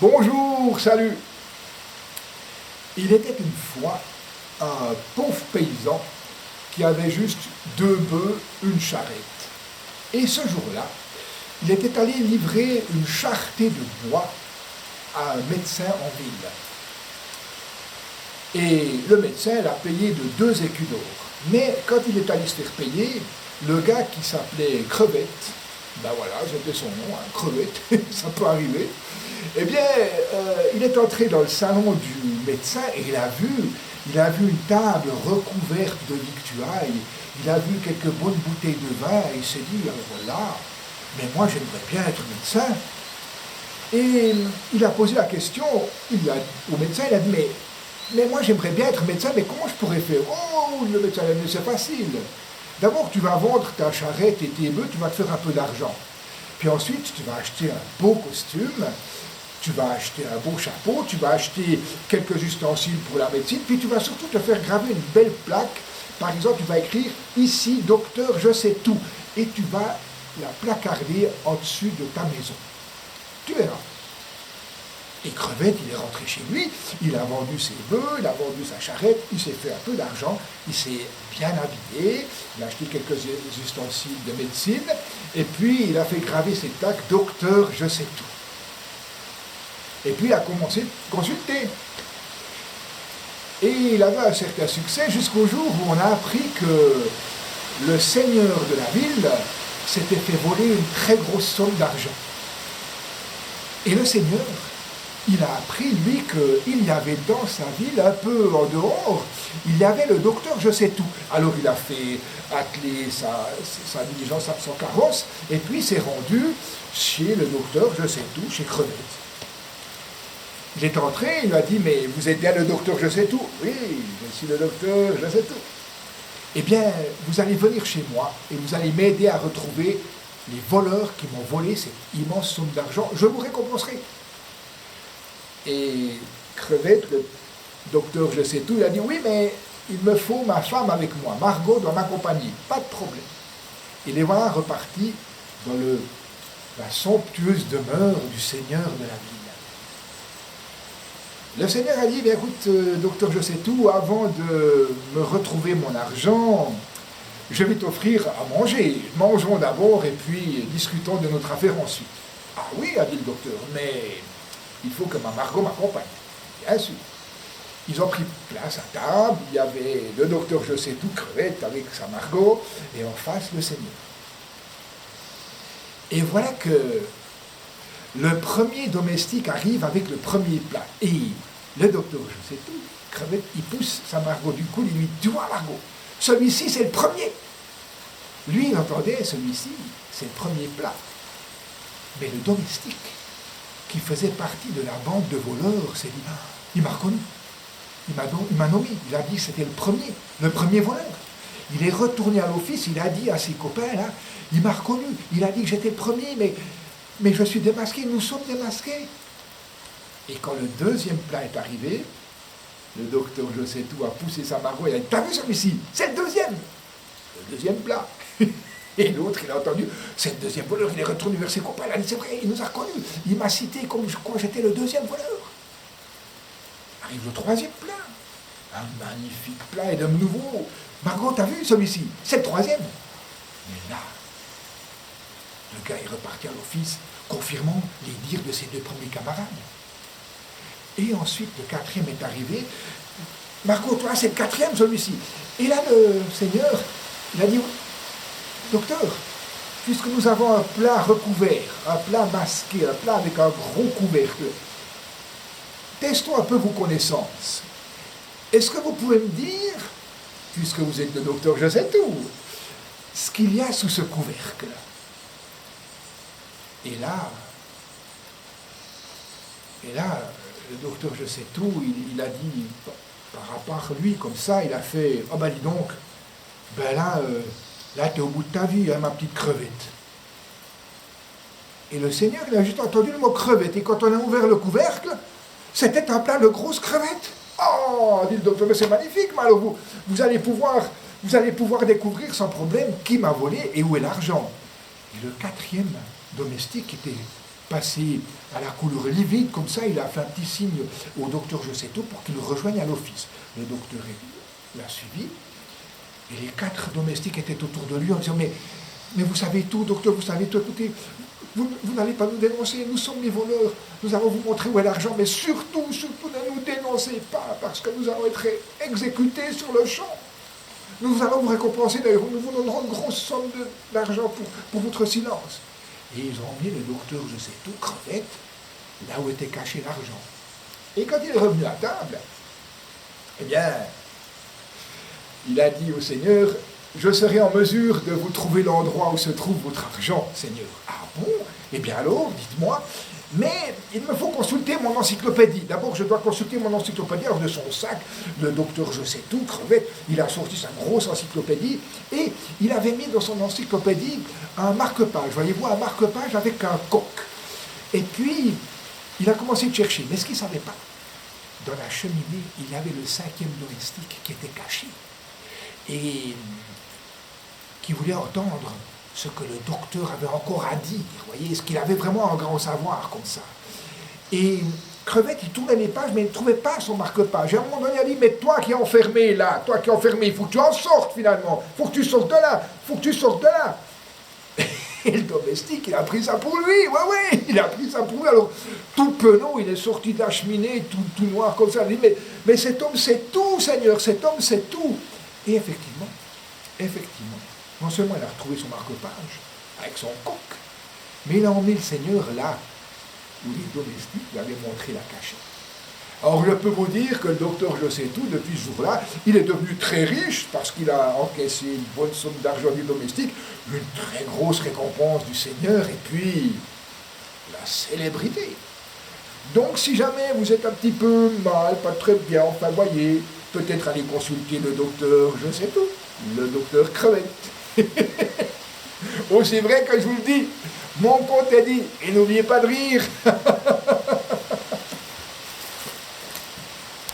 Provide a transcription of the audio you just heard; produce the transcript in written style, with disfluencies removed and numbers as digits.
Bonjour, salut. Il était une fois un pauvre paysan qui avait juste 2 bœufs, une charrette. Et ce jour-là, il était allé livrer une charretée de bois à un médecin en ville. Et le médecin l'a payé de 2 écus d'or. Mais quand il est allé se faire payer, le gars qui s'appelait Crevette, ben voilà, c'était son nom, hein, Crevette, ça peut arriver, eh bien, il est entré dans le salon du médecin et il a vu une table recouverte de victuailles, il a vu quelques bonnes bouteilles de vin et il s'est dit, alors là, mais moi j'aimerais bien être médecin. Et il a posé la question au médecin, il a dit, mais moi j'aimerais bien être médecin, mais comment je pourrais faire? Oh, le médecin a dit, c'est facile. D'abord, tu vas vendre ta charrette et tes bœufs, tu vas te faire un peu d'argent. Puis ensuite, tu vas acheter un beau costume, tu vas acheter un beau chapeau, tu vas acheter quelques ustensiles pour la médecine, puis tu vas surtout te faire graver une belle plaque. Par exemple, tu vas écrire « Ici, docteur, je sais tout » et tu vas la placarder en-dessus de ta maison. Tu verras. Et Crevette, il est rentré chez lui, il a vendu ses bœufs, il a vendu sa charrette, il s'est fait un peu d'argent, il s'est bien habillé, il a acheté quelques ustensiles de médecine, et puis il a fait graver ses tacs « Docteur, je sais tout ». Et puis il a commencé à consulter. Et il avait un certain succès jusqu'au jour où on a appris que le seigneur de la ville s'était fait voler une très grosse somme d'argent. Et le seigneur, il a appris, lui, qu'il y avait dans sa ville, un peu en dehors, il y avait le docteur je sais tout. Alors il a fait atteler sa diligence, son carrosse, et puis il s'est rendu chez le docteur je sais tout, chez Crevette. Il est entré, il m'a dit, mais vous êtes bien le docteur je sais tout? Oui, je suis le docteur je sais tout. Eh bien, vous allez venir chez moi, et vous allez m'aider à retrouver les voleurs qui m'ont volé cette immense somme d'argent. Je vous récompenserai. Et Crevette, le docteur je sais tout, il a dit, oui, mais il me faut ma femme avec moi, Margot doit m'accompagner, pas de problème. Et les voilà repartis dans la somptueuse demeure du seigneur de la ville. Le seigneur a dit, bien, écoute, docteur je sais tout, avant de me retrouver mon argent, je vais t'offrir à manger. Mangeons d'abord et puis discutons de notre affaire ensuite. Ah oui, a dit le docteur, mais il faut que ma Margot m'accompagne. Bien sûr. Ils ont pris place à table, il y avait le docteur je sais tout, Crevette avec sa Margot, et en face le seigneur. Et voilà que le premier domestique arrive avec le premier plat. Et le docteur je sais tout, Crevette, il pousse sa Margot du cou, il lui dit, tu vois Margot, celui-ci c'est le premier. Lui il entendait, celui-ci c'est le premier plat. Mais le domestique, qui faisait partie de la bande de voleurs, s'est dit, il m'a reconnu, il m'a nommé, il a dit que c'était le premier voleur. Il est retourné à l'office, il a dit à ses copains, là, il m'a reconnu, il a dit que j'étais le premier, mais je suis démasqué, nous sommes démasqués. Et quand le deuxième plat est arrivé, le docteur je sais tout a poussé sa Margot, il a dit, t'as vu celui-ci, c'est le deuxième plat. Et l'autre, il a entendu, c'est le deuxième voleur, il est retourné vers ses copains, il a dit, c'est vrai, il nous a reconnus, il m'a cité comme quoi j'étais le deuxième voleur. Arrive le troisième plat, un magnifique plat, et de nouveau, Margot, t'as vu celui-ci, c'est le troisième. Mais là, le gars est reparti à l'office, confirmant les dires de ses 2 premiers camarades. Et ensuite, le quatrième est arrivé, Margot, toi, c'est le quatrième celui-ci. Et là, le seigneur, il a dit, docteur, puisque nous avons un plat recouvert, un plat masqué, un plat avec un gros couvercle, testons un peu vos connaissances. Est-ce que vous pouvez me dire, puisque vous êtes le docteur je sais tout, ce qu'il y a sous ce couvercle? Et là, le docteur je sais tout, il a dit, par rapport à lui, comme ça, il a fait, oh ben dis donc, ben là, t'es au bout de ta vie, hein, ma petite Crevette. Et le seigneur, il a juste entendu le mot crevette. Et quand on a ouvert le couvercle, c'était un plat de grosses crevettes. Oh, dit le docteur, mais c'est magnifique, mais alors vous allez pouvoir découvrir sans problème qui m'a volé et où est l'argent. Et le quatrième domestique était passé à la couleur livide, comme ça, il a fait un petit signe au docteur je sais tout pour qu'il le rejoigne à l'office. Le docteur l'a suivi, et les 4 domestiques étaient autour de lui en disant, mais vous savez tout, docteur, vous savez tout, écoutez, vous n'allez pas nous dénoncer, nous sommes les voleurs, nous allons vous montrer où est l'argent, mais surtout, ne nous dénoncez pas, parce que nous allons être exécutés sur le champ. Nous allons vous récompenser, d'ailleurs, nous vous donnerons une grosse somme d'argent pour votre silence. Et ils ont emmené le docteur, je sais tout, Crevette, là où était caché l'argent. Et quand il est revenu à table, eh bien, il a dit au Seigneur, je serai en mesure de vous trouver l'endroit où se trouve votre argent, Seigneur. Ah bon? Eh bien alors, dites-moi, mais il me faut consulter mon encyclopédie. D'abord, je dois consulter mon encyclopédie. Alors, de son sac, le docteur je sais tout, Crevette, il a sorti sa grosse encyclopédie et il avait mis dans son encyclopédie un marque-page. Voyez-vous, un marque-page avec un coq. Et puis, il a commencé de chercher. Mais ce qu'il ne savait pas, dans la cheminée, il y avait le 5e domestique qui était caché et qui voulait entendre ce que le docteur avait encore à dire, voyez, ce qu'il avait vraiment un grand savoir comme ça. Et Crevette, il tournait les pages, mais il ne trouvait pas son marque-page. Et à un moment donné, il a dit, mais toi qui es enfermé là, toi qui es enfermé, il faut que tu en sortes finalement, il faut que tu sortes de là, il faut que tu sortes de là. Et le domestique, il a pris ça pour lui, ouais, il a pris ça pour lui. Alors, tout penaud, il est sorti de la cheminée, tout noir comme ça. Il dit, mais cet homme, c'est tout, Seigneur, cet homme, c'est tout. Et effectivement, non seulement il a retrouvé son marque-page avec son coq, mais il a emmené le Seigneur là où les domestiques lui avaient montré la cachette. Alors je peux vous dire que le docteur je sais tout, depuis ce jour-là, il est devenu très riche parce qu'il a encaissé une bonne somme d'argent des domestiques, une très grosse récompense du Seigneur et puis la célébrité. Donc si jamais vous êtes un petit peu mal, pas très bien, enfin voyez, peut-être aller consulter le docteur je sais tout, le docteur Crevette. Aussi vrai que je vous le dis, mon compte est dit, et n'oubliez pas de rire.